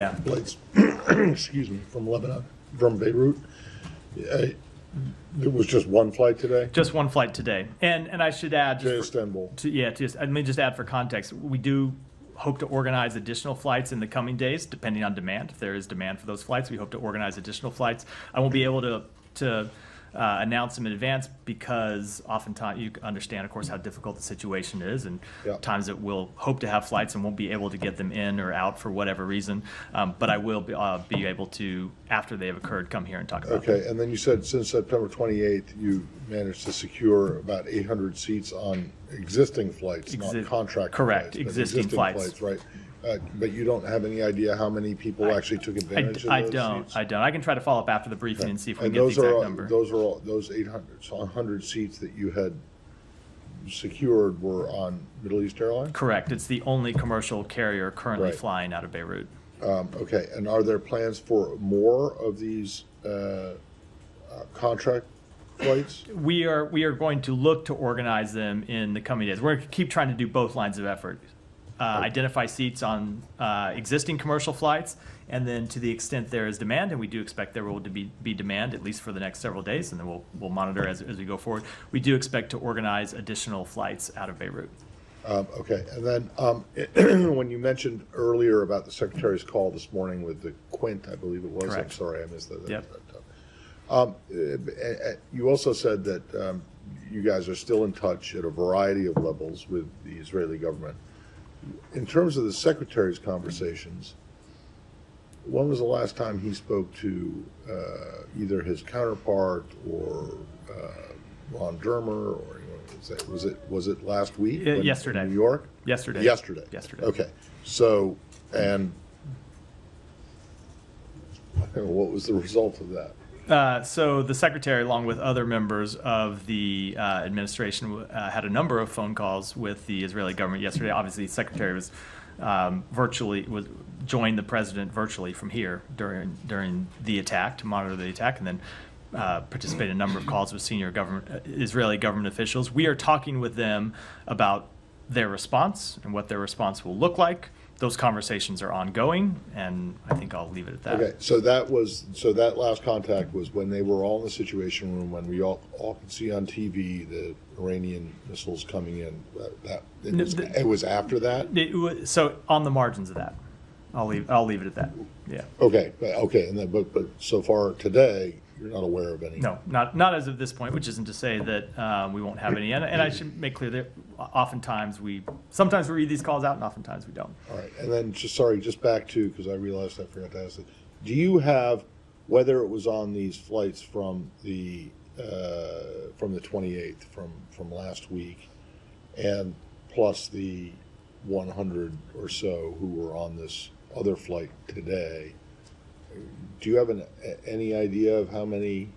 Yeah. Flights, excuse me, from Lebanon, from Beirut. There was just one flight today? Just one flight today. And I should add, To Istanbul. Let me just add for context, we do hope to organize additional flights in the coming days, depending on demand. If there is demand for those flights, we hope to organize additional flights. I won't be able to announce them in advance because oftentimes you understand, of course, how difficult the situation is, and times that we'll hope to have flights and won't be able to get them in or out for whatever reason. But I will be able to, after they have occurred, come here and talk about them. Okay, and then you said since September 28th, you managed to secure about 800 seats on existing flights, not contract correct, flights. Existing flights. Right. But you don't have any idea how many people actually took advantage of those seats? I don't. I can try to follow up after the briefing and see if we can get the exact number. Those are all, those 800, so 100 seats that you had secured were on Middle East Airlines? Correct. It's the only commercial carrier currently flying out of Beirut. Okay, and are there plans for more of these contract flights? We are going to look to organize them in the coming days. We're going to keep trying to do both lines of effort. Identify seats on existing commercial flights, and then to the extent there is demand, and we do expect there will be demand at least for the next several days, and then we'll monitor as we go forward. We do expect to organize additional flights out of Beirut. Okay, and then when you mentioned earlier about the Secretary's call this morning with the Quint, I believe it was. Correct. I'm sorry, I missed that. Yep. You also said that you guys are still in touch at a variety of levels with the Israeli government. In terms of the Secretary's conversations, when was the last time he spoke to either his counterpart or Ron Dermer, or was it last week? Yesterday. In New York? Yesterday. Yesterday. Okay. So, and what was the result of that? So the Secretary, along with other members of the administration, had a number of phone calls with the Israeli government yesterday. Obviously, the Secretary was joined the President virtually from here during the attack to monitor the attack, and then participated in a number of calls with senior Israeli government officials. We are talking with them about their response and what their response will look like. Those conversations are ongoing, and I think I'll leave it at that. Okay, so that last contact was when they were all in the Situation Room, when we all could see on TV the Iranian missiles coming in. It was after that. So on the margins of that, I'll leave it at that. Yeah. Okay. Okay, and then but so far today, you're not aware of any. No, not as of this point, which isn't to say that we won't have any. And I should make clear that sometimes we read these calls out, and oftentimes we don't. All right, and then just back to, because I realized I forgot to ask it. Do you have, whether it was on these flights from the 28th, from last week, and plus the 100 or so who were on this other flight today? Do you have any idea of how many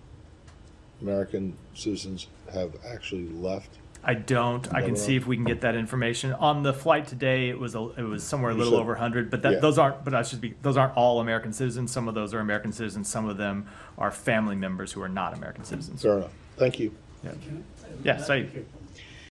American citizens have actually left? I don't. I can see if we can get that information. On the flight today, it was somewhere a little over 100, but those aren't all American citizens. Some of those are American citizens. Some of them are family members who are not American citizens. Fair enough. Thank you. Yeah. Yeah. So.